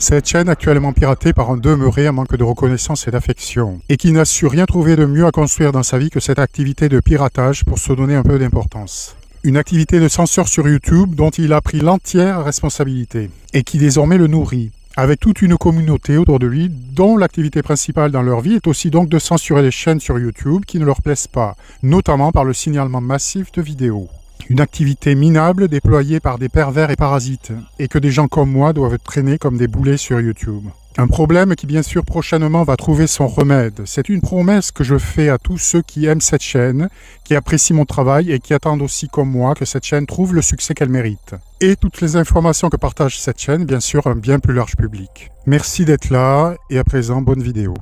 Cette chaîne actuellement piratée par un demeuré à manque de reconnaissance et d'affection, et qui n'a su rien trouver de mieux à construire dans sa vie que cette activité de piratage pour se donner un peu d'importance. Une activité de censure sur YouTube dont il a pris l'entière responsabilité, et qui désormais le nourrit, avec toute une communauté autour de lui, dont l'activité principale dans leur vie est aussi donc de censurer les chaînes sur YouTube qui ne leur plaisent pas, notamment par le signalement massif de vidéos. Une activité minable déployée par des pervers et parasites, et que des gens comme moi doivent traîner comme des boulets sur YouTube. Un problème qui bien sûr prochainement va trouver son remède. C'est une promesse que je fais à tous ceux qui aiment cette chaîne, qui apprécient mon travail et qui attendent aussi comme moi que cette chaîne trouve le succès qu'elle mérite. Et toutes les informations que partage cette chaîne, bien sûr, un bien plus large public. Merci d'être là et à présent, bonne vidéo.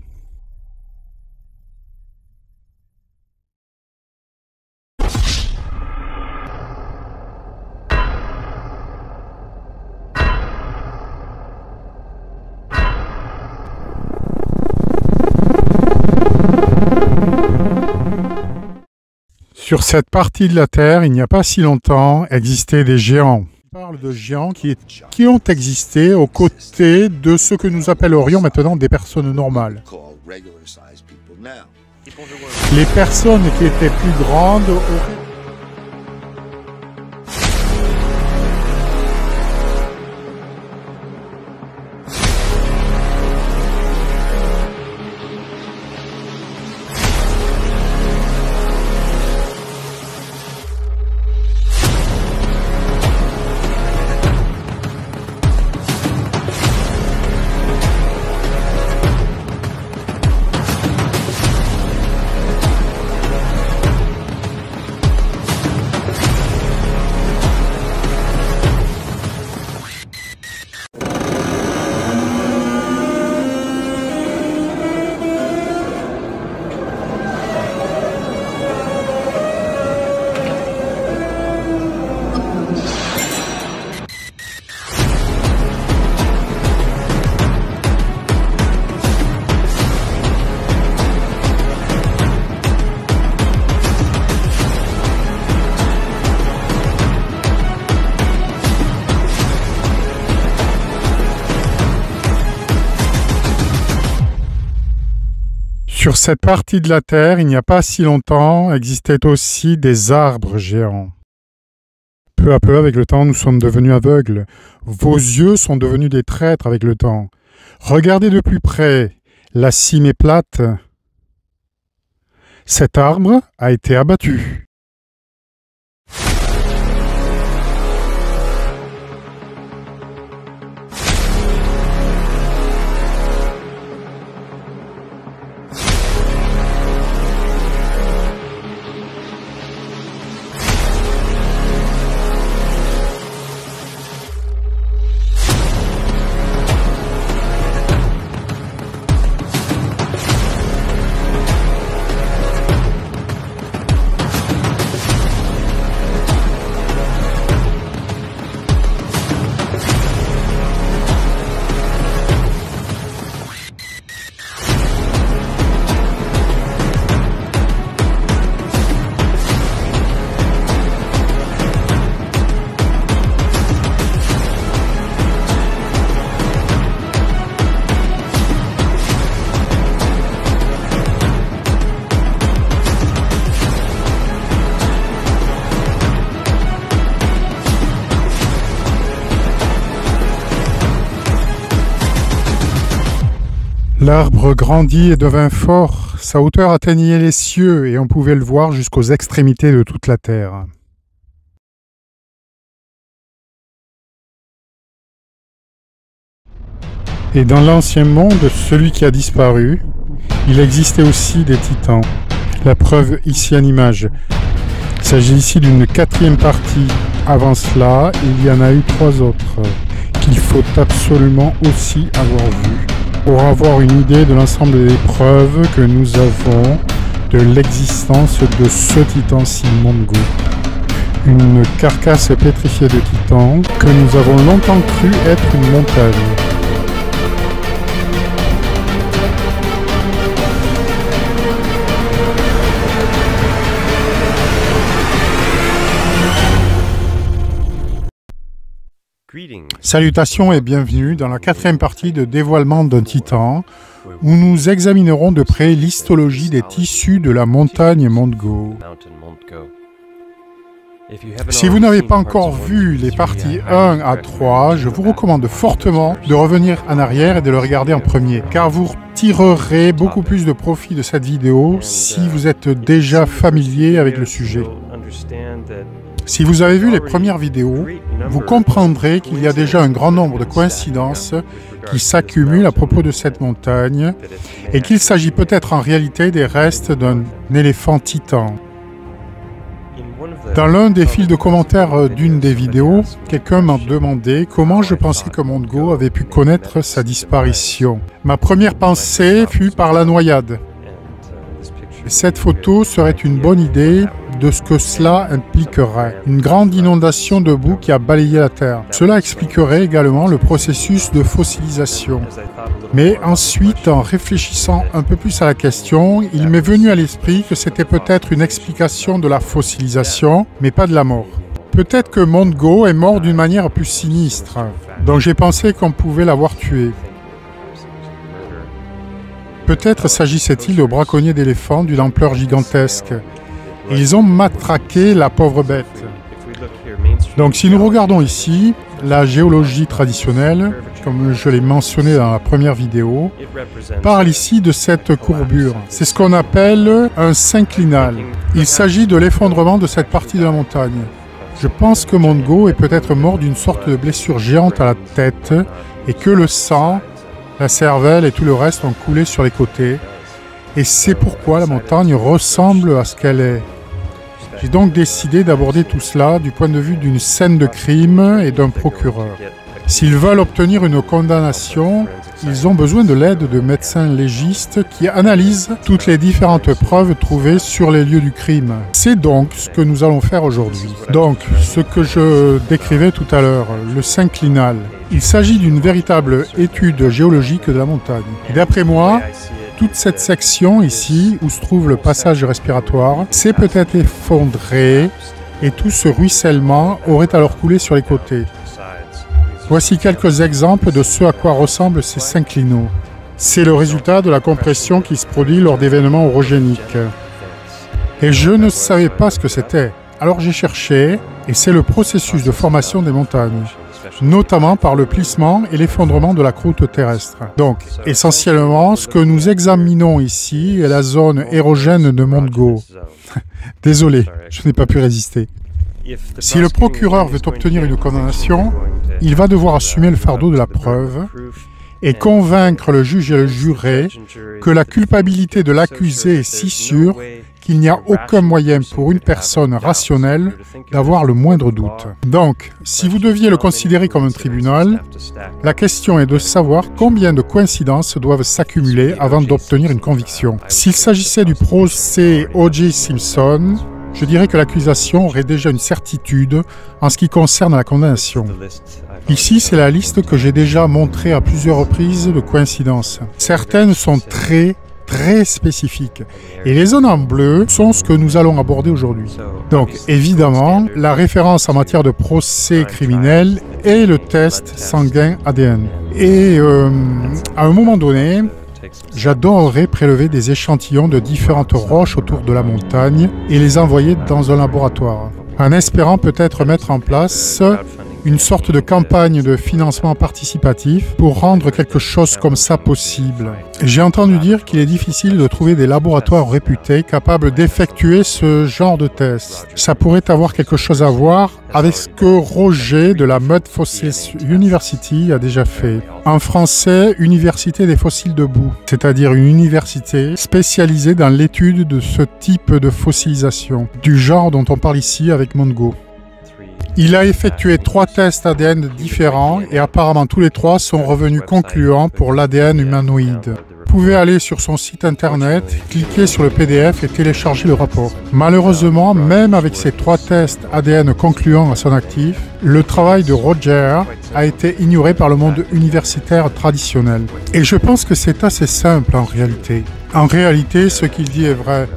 Sur cette partie de la Terre, il n'y a pas si longtemps, existaient des géants. On parle de géants qui ont existé aux côtés de ce que nous appellerions maintenant des personnes normales. Les personnes qui étaient plus grandes auraient... Sur cette partie de la Terre, il n'y a pas si longtemps, existaient aussi des arbres géants. Peu à peu, avec le temps, nous sommes devenus aveugles. Vos yeux sont devenus des traîtres avec le temps. Regardez de plus près, la cime est plate. Cet arbre a été abattu. L'arbre grandit et devint fort, sa hauteur atteignait les cieux et on pouvait le voir jusqu'aux extrémités de toute la terre. Et dans l'ancien monde, celui qui a disparu, il existait aussi des titans. La preuve ici en image. Il s'agit ici d'une 4e partie. Avant cela, il y en a eu 3 autres, qu'il faut absolument aussi avoir vues, pour avoir une idée de l'ensemble des preuves que nous avons de l'existence de ce titan si Mongo. Une carcasse pétrifiée de titan que nous avons longtemps cru être une montagne. Salutations et bienvenue dans la 4e partie de Dévoilement d'un titan, où nous examinerons de près l'histologie des tissus de la montagne Montgo. Si vous n'avez pas encore vu les parties 1 à 3, je vous recommande fortement de revenir en arrière et de le regarder en premier, car vous tirerez beaucoup plus de profit de cette vidéo si vous êtes déjà familier avec le sujet. Si vous avez vu les premières vidéos, vous comprendrez qu'il y a déjà un grand nombre de coïncidences qui s'accumulent à propos de cette montagne et qu'il s'agit peut-être en réalité des restes d'un éléphant titan. Dans l'un des fils de commentaires d'une des vidéos, quelqu'un m'a demandé comment je pensais que Montgo avait pu connaître sa disparition. Ma première pensée fut par la noyade. Cette photo serait une bonne idée de ce que cela impliquerait. Une grande inondation de boue qui a balayé la Terre. Cela expliquerait également le processus de fossilisation. Mais ensuite, en réfléchissant un peu plus à la question, il m'est venu à l'esprit que c'était peut-être une explication de la fossilisation, mais pas de la mort. Peut-être que Montgo est mort d'une manière plus sinistre, donc j'ai pensé qu'on pouvait l'avoir tué. Peut-être s'agissait-il de braconniers d'éléphants d'une ampleur gigantesque. Et ils ont matraqué la pauvre bête. Donc si nous regardons ici, la géologie traditionnelle, comme je l'ai mentionné dans la première vidéo, parle ici de cette courbure. C'est ce qu'on appelle un synclinal. Il s'agit de l'effondrement de cette partie de la montagne. Je pense que Montgo est peut-être mort d'une sorte de blessure géante à la tête et que le sang, la cervelle et tout le reste ont coulé sur les côtés. Et c'est pourquoi la montagne ressemble à ce qu'elle est. J'ai donc décidé d'aborder tout cela du point de vue d'une scène de crime et d'un procureur. S'ils veulent obtenir une condamnation, ils ont besoin de l'aide de médecins légistes qui analysent toutes les différentes preuves trouvées sur les lieux du crime. C'est donc ce que nous allons faire aujourd'hui. Donc, ce que je décrivais tout à l'heure, le synclinal. Il s'agit d'une véritable étude géologique de la montagne. D'après moi, toute cette section ici, où se trouve le passage respiratoire, s'est peut-être effondrée et tout ce ruissellement aurait alors coulé sur les côtés. Voici quelques exemples de ce à quoi ressemblent ces synclinaux. C'est le résultat de la compression qui se produit lors d'événements orogéniques. Et je ne savais pas ce que c'était. Alors j'ai cherché, et c'est le processus de formation des montagnes, notamment par le plissement et l'effondrement de la croûte terrestre. Donc, essentiellement, ce que nous examinons ici est la zone érogène de Montgo. Désolé, je n'ai pas pu résister. Si le procureur veut obtenir une condamnation, il va devoir assumer le fardeau de la preuve et convaincre le juge et le juré que la culpabilité de l'accusé est si sûre qu'il n'y a aucun moyen pour une personne rationnelle d'avoir le moindre doute. Donc, si vous deviez le considérer comme un tribunal, la question est de savoir combien de coïncidences doivent s'accumuler avant d'obtenir une conviction. S'il s'agissait du procès O.J. Simpson, je dirais que l'accusation aurait déjà une certitude en ce qui concerne la condamnation. Ici, c'est la liste que j'ai déjà montrée à plusieurs reprises de coïncidences. Certaines sont très spécifiques. Et les zones en bleu sont ce que nous allons aborder aujourd'hui. Donc, évidemment, la référence en matière de procès criminel est le test sanguin ADN. Et à un moment donné, j'adorerais prélever des échantillons de différentes roches autour de la montagne et les envoyer dans un laboratoire, en espérant peut-être mettre en place une sorte de campagne de financement participatif pour rendre quelque chose comme ça possible. J'ai entendu dire qu'il est difficile de trouver des laboratoires réputés capables d'effectuer ce genre de tests. Ça pourrait avoir quelque chose à voir avec ce que Roger de la Mud Fossils University a déjà fait. En français, Université des fossiles de boue, c'est-à-dire une université spécialisée dans l'étude de ce type de fossilisation, du genre dont on parle ici avec Montgo. Il a effectué 3 tests ADN différents et apparemment tous les 3 sont revenus concluants pour l'ADN humanoïde. Vous pouvez aller sur son site internet, cliquer sur le PDF et télécharger le rapport. Malheureusement, même avec ces 3 tests ADN concluants à son actif, le travail de Roger a été ignoré par le monde universitaire traditionnel. Et je pense que c'est assez simple en réalité. En réalité, ce qu'il dit est vrai.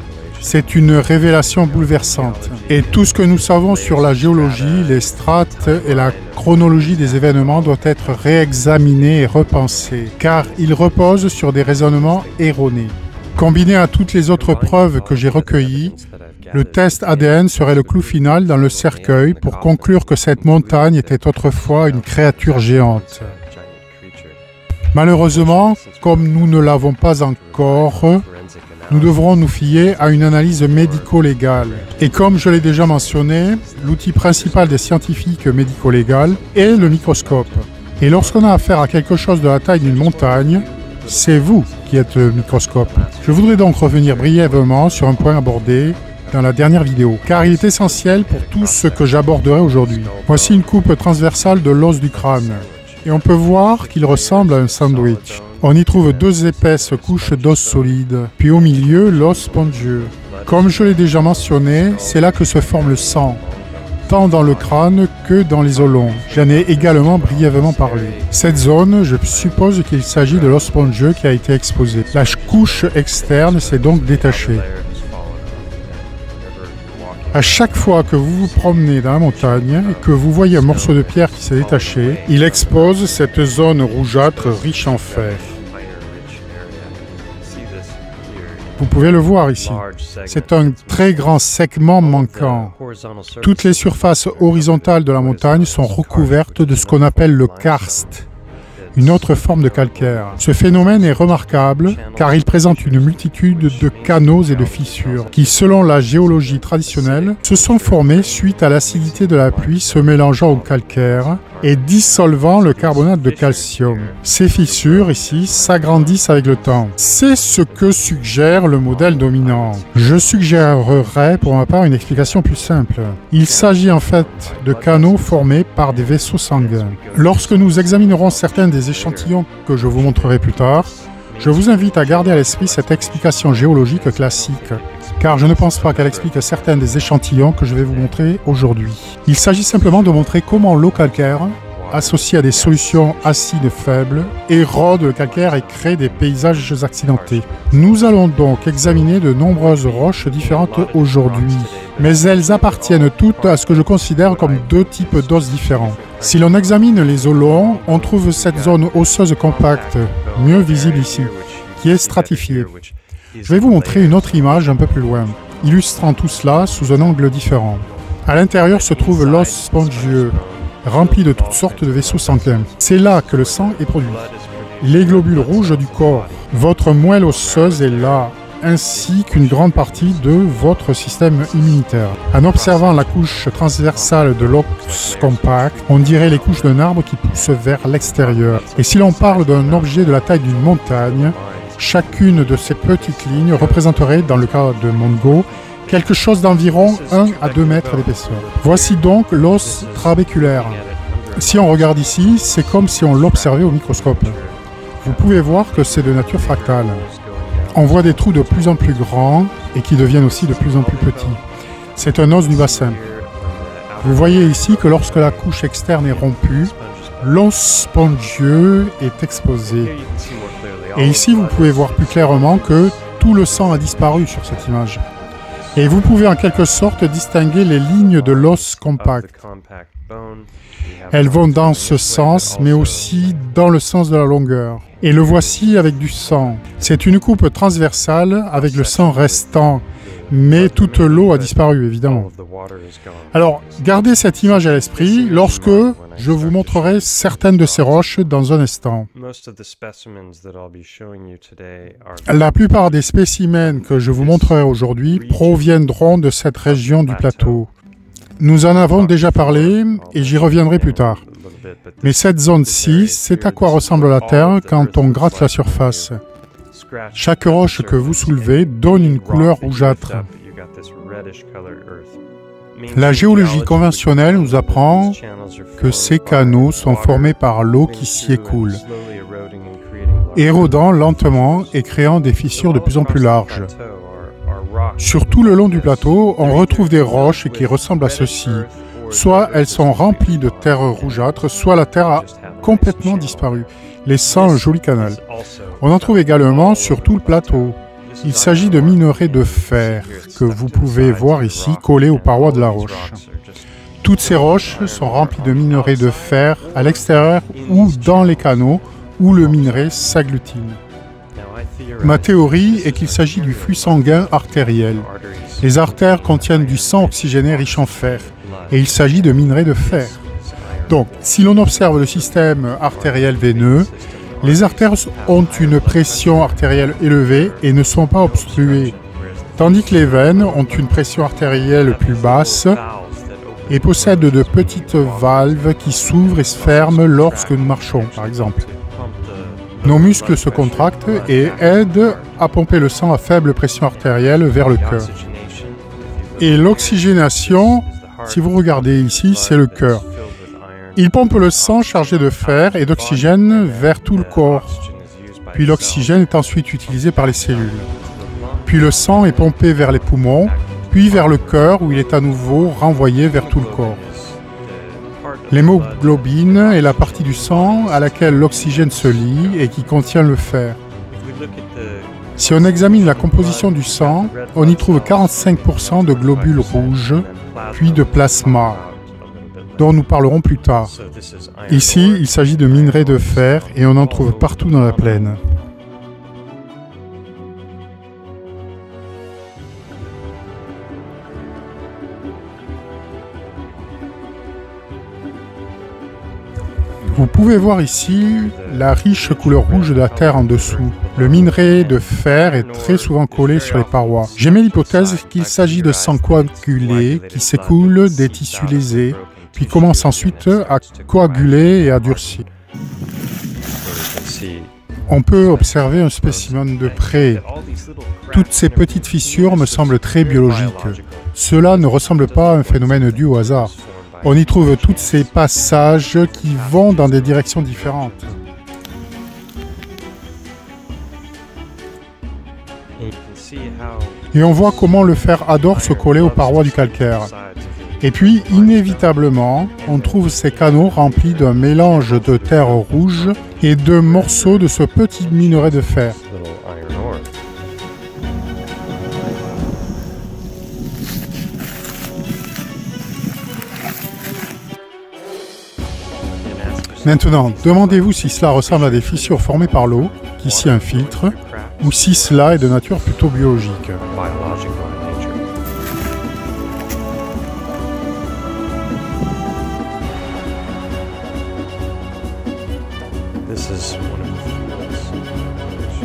C'est une révélation bouleversante. Et tout ce que nous savons sur la géologie, les strates et la chronologie des événements doit être réexaminé et repensé, car il repose sur des raisonnements erronés. Combiné à toutes les autres preuves que j'ai recueillies, le test ADN serait le clou final dans le cercueil pour conclure que cette montagne était autrefois une créature géante. Malheureusement, comme nous ne l'avons pas encore, nous devrons nous fier à une analyse médico-légale. Et comme je l'ai déjà mentionné, l'outil principal des scientifiques médico-légales est le microscope. Et lorsqu'on a affaire à quelque chose de la taille d'une montagne, c'est vous qui êtes le microscope. Je voudrais donc revenir brièvement sur un point abordé dans la dernière vidéo, car il est essentiel pour tout ce que j'aborderai aujourd'hui. Voici une coupe transversale de l'os du crâne, et on peut voir qu'il ressemble à un sandwich. On y trouve deux épaisses couches d'os solide, puis au milieu, l'os spongieux. Comme je l'ai déjà mentionné, c'est là que se forme le sang, tant dans le crâne que dans les os longs. J'en ai également brièvement parlé. Cette zone, je suppose qu'il s'agit de l'os spongieux qui a été exposé. La couche externe s'est donc détachée. À chaque fois que vous vous promenez dans la montagne et que vous voyez un morceau de pierre qui s'est détaché, il expose cette zone rougeâtre riche en fer. Vous pouvez le voir ici. C'est un très grand segment manquant. Toutes les surfaces horizontales de la montagne sont recouvertes de ce qu'on appelle le karst, une autre forme de calcaire. Ce phénomène est remarquable car il présente une multitude de canaux et de fissures qui, selon la géologie traditionnelle, se sont formés suite à l'acidité de la pluie se mélangeant au calcaire et dissolvant le carbonate de calcium. Ces fissures ici s'agrandissent avec le temps. C'est ce que suggère le modèle dominant. Je suggérerais pour ma part une explication plus simple. Il s'agit en fait de canaux formés par des vaisseaux sanguins. Lorsque nous examinerons certains des échantillons que je vous montrerai plus tard, je vous invite à garder à l'esprit cette explication géologique classique, car je ne pense pas qu'elle explique certains des échantillons que je vais vous montrer aujourd'hui. Il s'agit simplement de montrer comment l'eau calcaire, associée à des solutions acides faibles, érode le calcaire et crée des paysages accidentés. Nous allons donc examiner de nombreuses roches différentes aujourd'hui, mais elles appartiennent toutes à ce que je considère comme deux types d'os différents. Si l'on examine les os longs, on trouve cette zone osseuse compacte, mieux visible ici, qui est stratifiée. Je vais vous montrer une autre image un peu plus loin, illustrant tout cela sous un angle différent. À l'intérieur se trouve l'os spongieux, rempli de toutes sortes de vaisseaux sanguins. C'est là que le sang est produit. Les globules rouges du corps, votre moelle osseuse est là, ainsi qu'une grande partie de votre système immunitaire. En observant la couche transversale de l'os compact, on dirait les couches d'un arbre qui pousse vers l'extérieur. Et si l'on parle d'un objet de la taille d'une montagne, chacune de ces petites lignes représenterait, dans le cas de Mongo, quelque chose d'environ 1 à 2 mètres d'épaisseur. Voici donc l'os trabéculaire. Si on regarde ici, c'est comme si on l'observait au microscope. Vous pouvez voir que c'est de nature fractale. On voit des trous de plus en plus grands et qui deviennent aussi de plus en plus petits. C'est un os du bassin. Vous voyez ici que lorsque la couche externe est rompue, l'os spongieux est exposé. Et ici, vous pouvez voir plus clairement que tout le sang a disparu sur cette image. Et vous pouvez en quelque sorte distinguer les lignes de l'os compact. Elles vont dans ce sens, mais aussi dans le sens de la longueur. Et le voici avec du sang. C'est une coupe transversale avec le sang restant, mais toute l'eau a disparu, évidemment. Alors, gardez cette image à l'esprit lorsque je vous montrerai certaines de ces roches dans un instant. La plupart des spécimens que je vous montrerai aujourd'hui proviendront de cette région du plateau. Nous en avons déjà parlé et j'y reviendrai plus tard. Mais cette zone-ci, c'est à quoi ressemble la Terre quand on gratte la surface. Chaque roche que vous soulevez donne une couleur rougeâtre. La géologie conventionnelle nous apprend que ces canaux sont formés par l'eau qui s'y écoule, érodant lentement et créant des fissures de plus en plus larges. Sur tout le long du plateau, on retrouve des roches qui ressemblent à ceci. Soit elles sont remplies de terre rougeâtre, soit la terre a complètement disparu, laissant un joli canal. On en trouve également sur tout le plateau. Il s'agit de minerais de fer que vous pouvez voir ici collés aux parois de la roche. Toutes ces roches sont remplies de minerais de fer à l'extérieur ou dans les canaux où le minerai s'agglutine. Ma théorie est qu'il s'agit du flux sanguin artériel. Les artères contiennent du sang oxygéné riche en fer et il s'agit de minerais de fer. Donc, si l'on observe le système artériel veineux, les artères ont une pression artérielle élevée et ne sont pas obstruées, tandis que les veines ont une pression artérielle plus basse et possèdent de petites valves qui s'ouvrent et se ferment lorsque nous marchons, par exemple. Nos muscles se contractent et aident à pomper le sang à faible pression artérielle vers le cœur. Et l'oxygénation, si vous regardez ici, c'est le cœur. Il pompe le sang chargé de fer et d'oxygène vers tout le corps. Puis l'oxygène est ensuite utilisé par les cellules. Puis le sang est pompé vers les poumons, puis vers le cœur où il est à nouveau renvoyé vers tout le corps. L'hémoglobine est la partie du sang à laquelle l'oxygène se lie et qui contient le fer. Si on examine la composition du sang, on y trouve 45% de globules rouges, puis de plasma, dont nous parlerons plus tard. Ici, il s'agit de minerais de fer et on en trouve partout dans la plaine. Vous pouvez voir ici la riche couleur rouge de la terre en dessous. Le minerai de fer est très souvent collé sur les parois. J'émets l'hypothèse qu'il s'agit de sang coagulé qui s'écoule des tissus lésés, puis commence ensuite à coaguler et à durcir. On peut observer un spécimen de près. Toutes ces petites fissures me semblent très biologiques. Cela ne ressemble pas à un phénomène dû au hasard. On y trouve tous ces passages qui vont dans des directions différentes. Et on voit comment le fer adore se coller aux parois du calcaire. Et puis, inévitablement, on trouve ces canaux remplis d'un mélange de terre rouge et de morceaux de ce petit minerai de fer. Maintenant, demandez-vous si cela ressemble à des fissures formées par l'eau, qui s'y infiltrent, ou si cela est de nature plutôt biologique.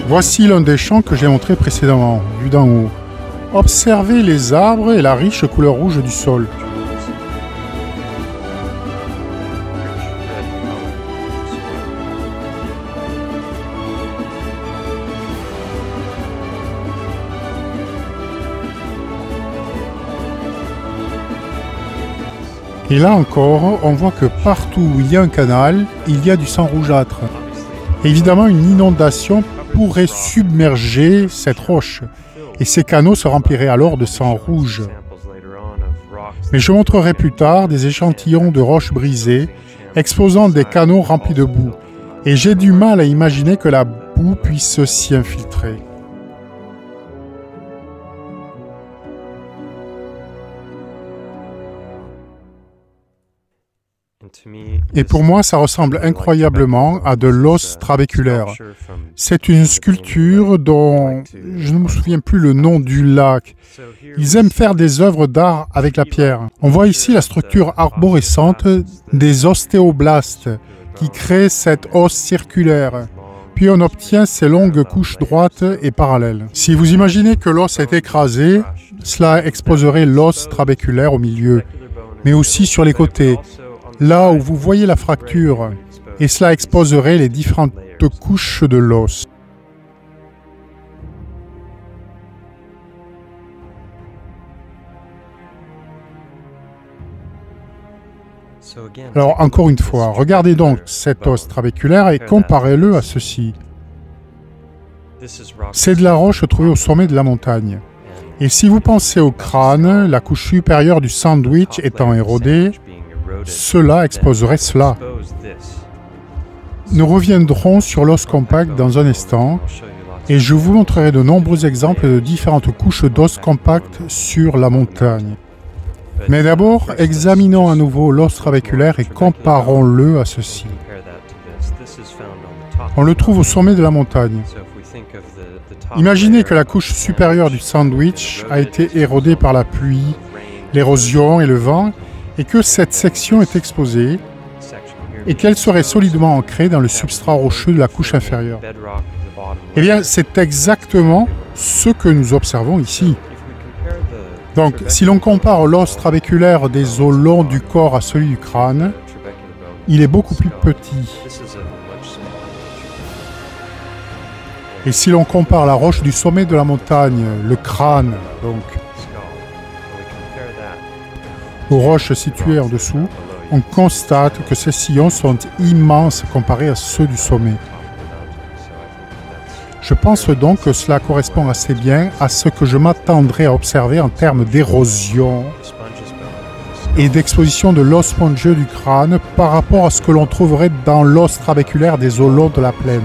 Voici l'un des champs que j'ai montré précédemment, vu d'en haut. Observez les arbres et la riche couleur rouge du sol. Et là encore, on voit que partout où il y a un canal, il y a du sang rougeâtre. Évidemment, une inondation pourrait submerger cette roche, et ces canaux se rempliraient alors de sang rouge. Mais je montrerai plus tard des échantillons de roches brisées, exposant des canaux remplis de boue, et j'ai du mal à imaginer que la boue puisse s'y infiltrer. Et pour moi, ça ressemble incroyablement à de l'os trabéculaire. C'est une sculpture dont je ne me souviens plus le nom du lac. Ils aiment faire des œuvres d'art avec la pierre. On voit ici la structure arborescente des ostéoblastes qui créent cette os circulaire. Puis on obtient ces longues couches droites et parallèles. Si vous imaginez que l'os est écrasé, cela exposerait l'os trabéculaire au milieu, mais aussi sur les côtés, là où vous voyez la fracture, et cela exposerait les différentes couches de l'os. Alors encore une fois, regardez donc cet os trabéculaire et comparez-le à ceci. C'est de la roche trouvée au sommet de la montagne. Et si vous pensez au crâne, la couche supérieure du sandwich étant érodée, cela exposerait cela. Nous reviendrons sur l'os compact dans un instant Et je vous montrerai de nombreux exemples de différentes couches d'os compacts sur la montagne. Mais d'abord, examinons à nouveau l'os trabéculaire et comparons-le à ceci. On le trouve au sommet de la montagne. Imaginez que la couche supérieure du sandwich a été érodée par la pluie, l'érosion et le vent, et que cette section est exposée, et qu'elle serait solidement ancrée dans le substrat rocheux de la couche inférieure. Eh bien, c'est exactement ce que nous observons ici. Donc, si l'on compare l'os trabéculaire des os longs du corps à celui du crâne, il est beaucoup plus petit. Et si l'on compare la roche du sommet de la montagne, le crâne, donc, aux roches situées en dessous, on constate que ces sillons sont immenses comparés à ceux du sommet. Je pense donc que cela correspond assez bien à ce que je m'attendrais à observer en termes d'érosion et d'exposition de l'os spongieux du crâne par rapport à ce que l'on trouverait dans l'os trabéculaire des os longs de la plaine.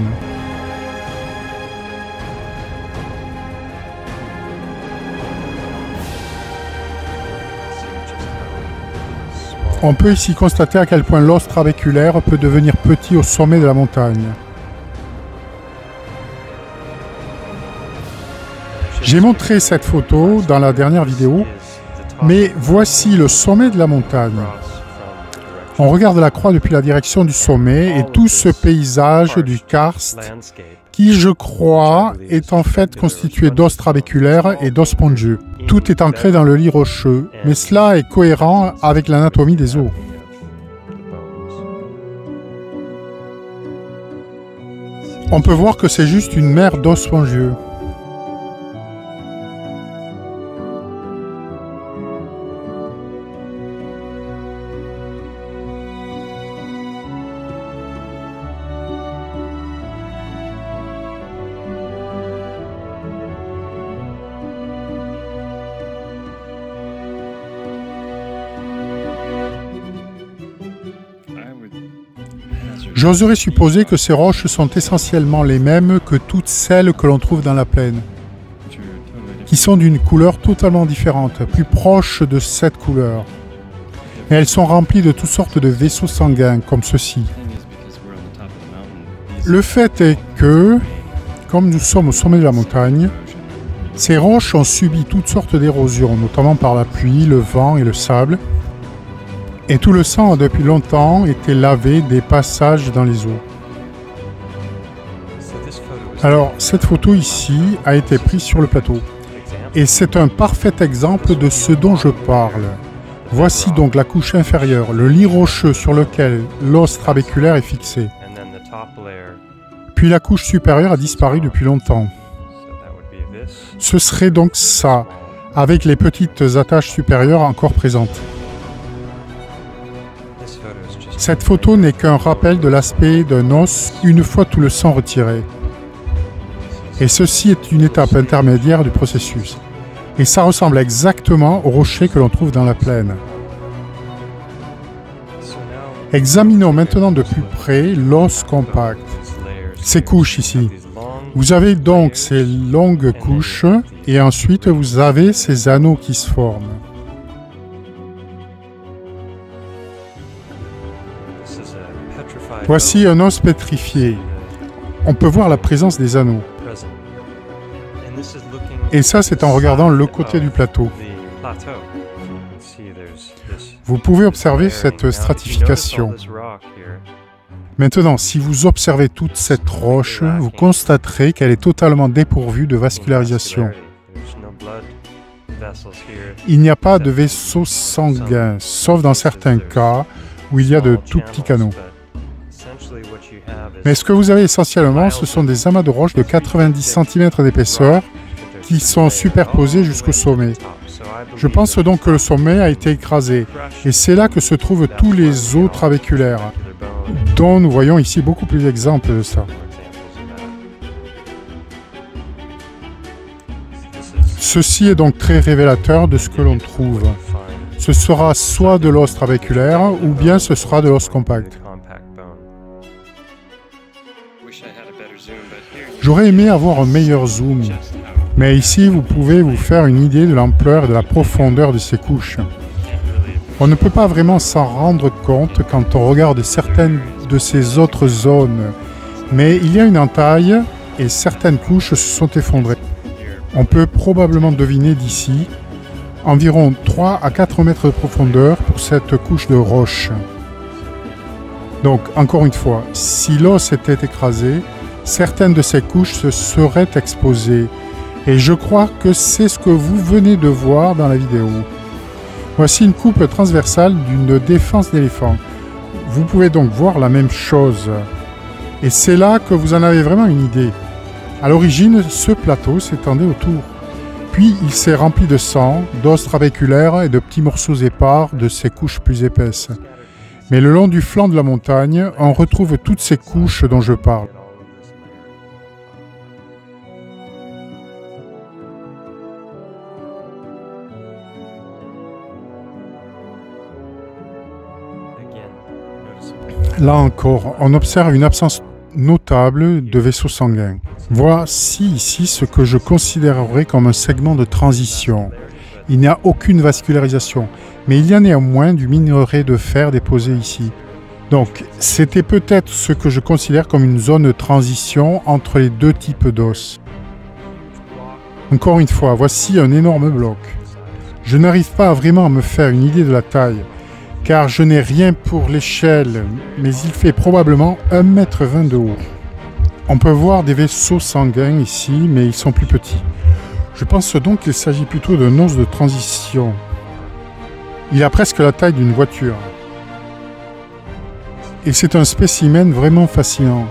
On peut ici constater à quel point l'os trabéculaire peut devenir petit au sommet de la montagne. J'ai montré cette photo dans la dernière vidéo, mais voici le sommet de la montagne. On regarde la croix depuis la direction du sommet et tout ce paysage du karst, qui, je crois, est en fait constitué d'os trabéculaires et d'os spongieux. Tout est ancré dans le lit rocheux, mais cela est cohérent avec l'anatomie des os. On peut voir que c'est juste une mer d'os spongieux. J'oserais supposer que ces roches sont essentiellement les mêmes que toutes celles que l'on trouve dans la plaine, qui sont d'une couleur totalement différente, plus proche de cette couleur. Mais elles sont remplies de toutes sortes de vaisseaux sanguins, comme ceci. Le fait est que, comme nous sommes au sommet de la montagne, ces roches ont subi toutes sortes d'érosions, notamment par la pluie, le vent et le sable, et tout le sang a depuis longtemps été lavé des passages dans les eaux. Alors, cette photo ici a été prise sur le plateau. Et c'est un parfait exemple de ce dont je parle. Voici donc la couche inférieure, le lit rocheux sur lequel l'os trabéculaire est fixé. Puis la couche supérieure a disparu depuis longtemps. Ce serait donc ça, avec les petites attaches supérieures encore présentes. Cette photo n'est qu'un rappel de l'aspect d'un os une fois tout le sang retiré. Et ceci est une étape intermédiaire du processus. Et ça ressemble exactement aux rochers que l'on trouve dans la plaine. Examinons maintenant de plus près l'os compact. Ces couches ici. Vous avez donc ces longues couches et ensuite vous avez ces anneaux qui se forment. Voici un os pétrifié. On peut voir la présence des anneaux. Et ça, c'est en regardant le côté du plateau. Vous pouvez observer cette stratification. Maintenant, si vous observez toute cette roche, vous constaterez qu'elle est totalement dépourvue de vascularisation. Il n'y a pas de vaisseau sanguin, sauf dans certains cas où il y a de tout petits canaux. Mais ce que vous avez essentiellement, ce sont des amas de roches de 90 cm d'épaisseur qui sont superposés jusqu'au sommet. Je pense donc que le sommet a été écrasé, et c'est là que se trouvent tous les os trabéculaires, dont nous voyons ici beaucoup plus d'exemples de ça. Ceci est donc très révélateur de ce que l'on trouve. Ce sera soit de l'os trabéculaire, ou bien ce sera de l'os compact. J'aurais aimé avoir un meilleur zoom, mais ici vous pouvez vous faire une idée de l'ampleur et de la profondeur de ces couches. On ne peut pas vraiment s'en rendre compte quand on regarde certaines de ces autres zones, mais il y a une entaille et certaines couches se sont effondrées. On peut probablement deviner d'ici environ 3 à 4 mètres de profondeur pour cette couche de roche. Donc, encore une fois, si l'os était écrasé, certaines de ces couches se seraient exposées. Et je crois que c'est ce que vous venez de voir dans la vidéo. Voici une coupe transversale d'une défense d'éléphant. Vous pouvez donc voir la même chose. Et c'est là que vous en avez vraiment une idée. À l'origine, ce plateau s'étendait autour. Puis il s'est rempli de sang, d'os trabéculaires et de petits morceaux épars de ces couches plus épaisses. Mais le long du flanc de la montagne, on retrouve toutes ces couches dont je parle. Là encore, on observe une absence notable de vaisseaux sanguins. Voici ici ce que je considérerais comme un segment de transition. Il n'y a aucune vascularisation, mais il y a néanmoins du minerai de fer déposé ici. Donc, c'était peut-être ce que je considère comme une zone de transition entre les deux types d'os. Encore une fois, voici un énorme bloc. Je n'arrive pas vraiment à me faire une idée de la taille, car je n'ai rien pour l'échelle, mais il fait probablement 1,20 m de haut. On peut voir des vaisseaux sanguins ici, mais ils sont plus petits. Je pense donc qu'il s'agit plutôt d'un os de transition. Il a presque la taille d'une voiture. Et c'est un spécimen vraiment fascinant.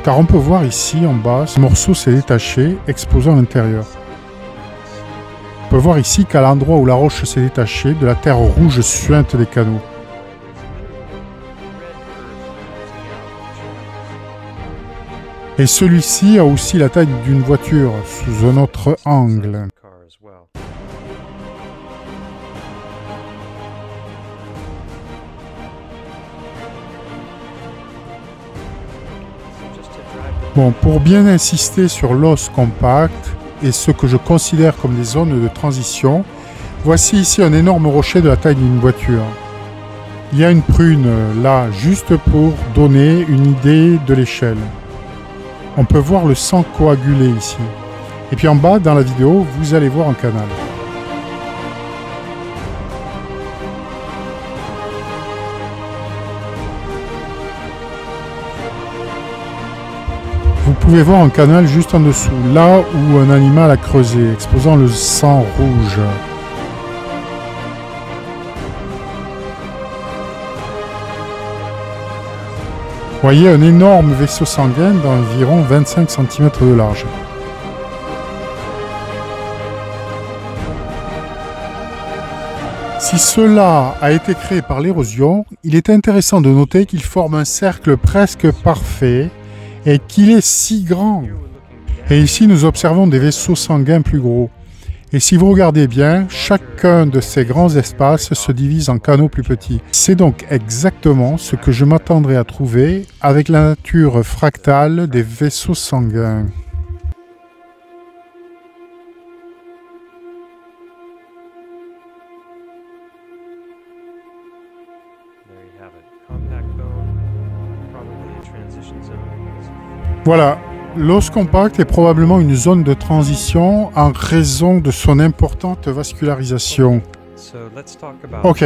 Car on peut voir ici en bas, ce morceau s'est détaché, exposant à l'intérieur. On peut voir ici qu'à l'endroit où la roche s'est détachée, de la terre rouge suinte des canaux. Et celui-ci a aussi la taille d'une voiture, sous un autre angle. Bon, pour bien insister sur l'os compact, et ce que je considère comme des zones de transition, voici ici un énorme rocher de la taille d'une voiture. Il y a une prune là, juste pour donner une idée de l'échelle. On peut voir le sang coagulé ici. Et puis en bas, dans la vidéo, vous allez voir un canal. Vous pouvez voir un canal juste en dessous, là où un animal a creusé, exposant le sang rouge. Voyez un énorme vaisseau sanguin d'environ 25 cm de large. Si cela a été créé par l'érosion, il est intéressant de noter qu'il forme un cercle presque parfait et qu'il est si grand. Et ici, nous observons des vaisseaux sanguins plus gros. Et si vous regardez bien, chacun de ces grands espaces se divise en canaux plus petits. C'est donc exactement ce que je m'attendrais à trouver avec la nature fractale des vaisseaux sanguins. Voilà, l'os compact est probablement une zone de transition en raison de son importante vascularisation. Ok,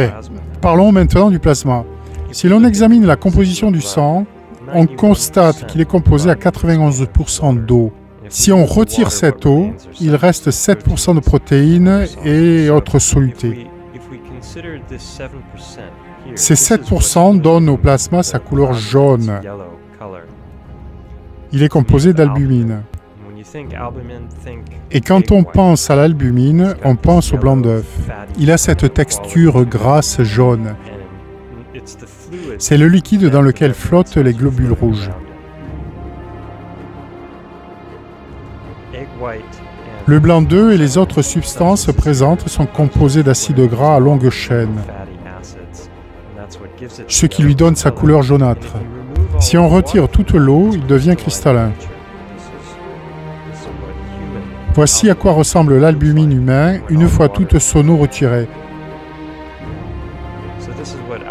parlons maintenant du plasma. Si l'on examine la composition du sang, on constate qu'il est composé à 91% d'eau. Si on retire cette eau, il reste 7% de protéines et autres solutés. Ces 7% donnent au plasma sa couleur jaune. Il est composé d'albumine. Et quand on pense à l'albumine, on pense au blanc d'œuf. Il a cette texture grasse jaune. C'est le liquide dans lequel flottent les globules rouges. Le blanc d'œuf et les autres substances présentes sont composés d'acides gras à longue chaîne, ce qui lui donne sa couleur jaunâtre. Si on retire toute l'eau, il devient cristallin. Voici à quoi ressemble l'albumine humain une fois toute son eau retirée.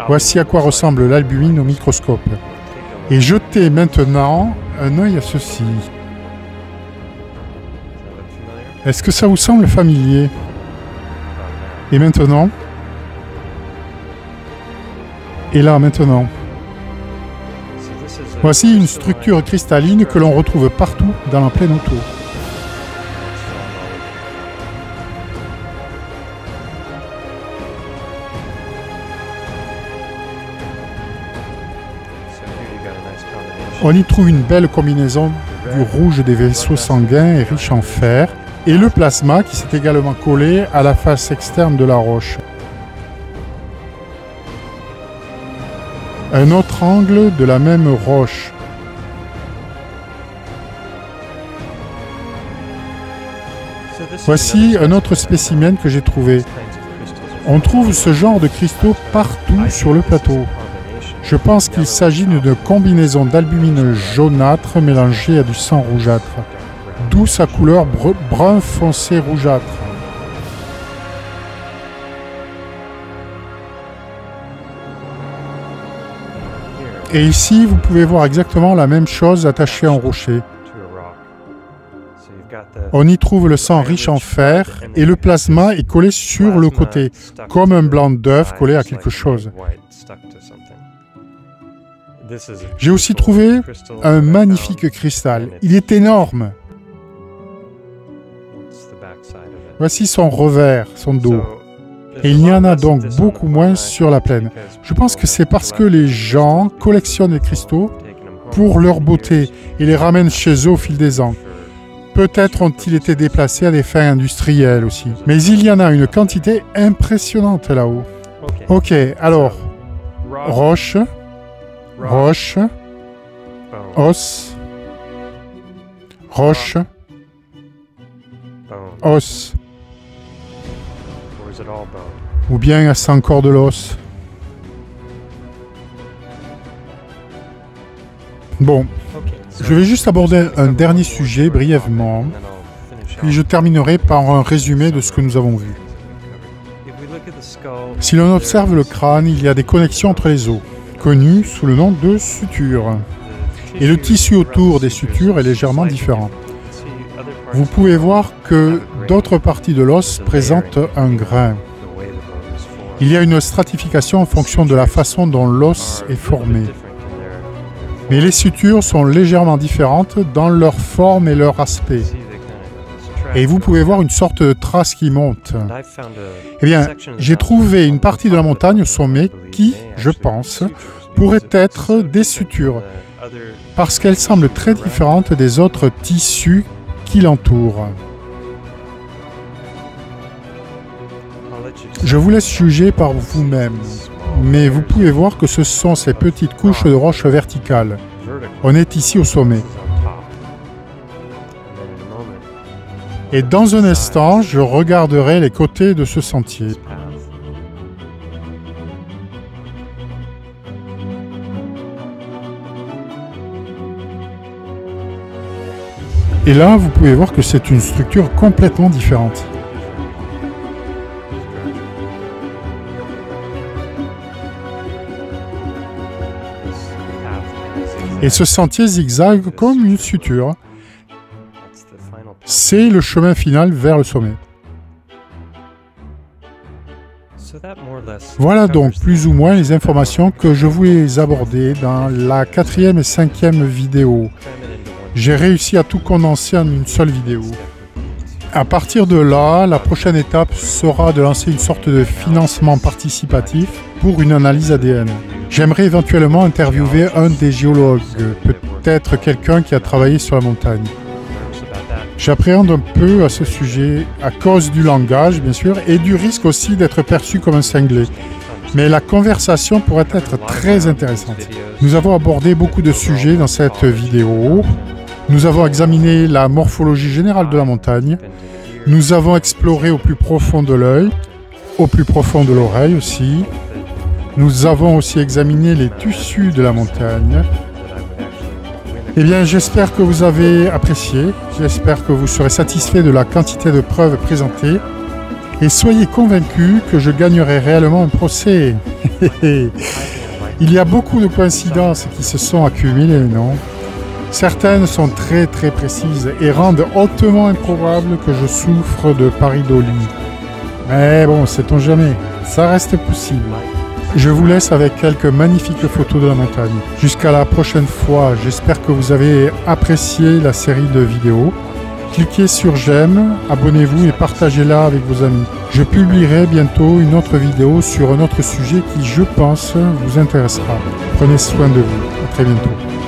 Voici à quoi ressemble l'albumine au microscope. Et jetez maintenant un œil à ceci. Est-ce que ça vous semble familier? Et maintenant? Et là, maintenant? Voici une structure cristalline que l'on retrouve partout dans la plaine autour. On y trouve une belle combinaison du rouge des vaisseaux sanguins et riche en fer, et le plasma qui s'est également collé à la face externe de la roche. Un autre angle de la même roche. Voici un autre spécimen que j'ai trouvé. On trouve ce genre de cristaux partout sur le plateau. Je pense qu'il s'agit d'une combinaison d'albumine jaunâtre mélangée à du sang rougeâtre, d'où sa couleur brun foncé rougeâtre. Et ici, vous pouvez voir exactement la même chose attachée à un rocher. On y trouve le sang riche en fer et le plasma est collé sur le côté, comme un blanc d'œuf collé à quelque chose. J'ai aussi trouvé un magnifique cristal. Il est énorme. Voici son revers, son dos. Et il y en a donc beaucoup moins sur la plaine. Je pense que c'est parce que les gens collectionnent les cristaux pour leur beauté et les ramènent chez eux au fil des ans. Peut-être ont-ils été déplacés à des fins industrielles aussi. Mais il y en a une quantité impressionnante là-haut. Ok, alors, roche, roche, os, roche, os. Ou bien c'est encore de l'os. Bon, je vais juste aborder un dernier sujet brièvement, puis je terminerai par un résumé de ce que nous avons vu. Si l'on observe le crâne, il y a des connexions entre les os, connues sous le nom de sutures. Et le tissu autour des sutures est légèrement différent. Vous pouvez voir que d'autres parties de l'os présentent un grain. Il y a une stratification en fonction de la façon dont l'os est formé. Mais les sutures sont légèrement différentes dans leur forme et leur aspect. Et vous pouvez voir une sorte de trace qui monte. Eh bien, j'ai trouvé une partie de la montagne au sommet qui, je pense, pourrait être des sutures, parce qu'elle semble très différente des autres tissus qui l'entourent. Je vous laisse juger par vous-même, mais vous pouvez voir que ce sont ces petites couches de roches verticales. On est ici au sommet. Et dans un instant, je regarderai les côtés de ce sentier. Et là, vous pouvez voir que c'est une structure complètement différente. Et ce sentier zigzague comme une suture. C'est le chemin final vers le sommet. Voilà donc plus ou moins les informations que je voulais aborder dans la 4e et 5e vidéo. J'ai réussi à tout condenser en une seule vidéo. À partir de là, la prochaine étape sera de lancer une sorte de financement participatif pour une analyse ADN. J'aimerais éventuellement interviewer un des géologues, peut-être quelqu'un qui a travaillé sur la montagne. J'appréhende un peu à ce sujet à cause du langage, bien sûr, et du risque aussi d'être perçu comme un cinglé. Mais la conversation pourrait être très intéressante. Nous avons abordé beaucoup de sujets dans cette vidéo. Nous avons examiné la morphologie générale de la montagne. Nous avons exploré au plus profond de l'œil, au plus profond de l'oreille aussi. Nous avons aussi examiné les tissus de la montagne. Eh bien, j'espère que vous avez apprécié, j'espère que vous serez satisfait de la quantité de preuves présentées et soyez convaincus que je gagnerai réellement un procès. Il y a beaucoup de coïncidences qui se sont accumulées, non? Certaines sont très précises et rendent hautement improbable que je souffre de pareidolie. Mais bon, sait-on jamais, ça reste possible. Je vous laisse avec quelques magnifiques photos de la montagne. Jusqu'à la prochaine fois, j'espère que vous avez apprécié la série de vidéos. Cliquez sur j'aime, abonnez-vous et partagez-la avec vos amis. Je publierai bientôt une autre vidéo sur un autre sujet qui, je pense, vous intéressera. Prenez soin de vous. À très bientôt.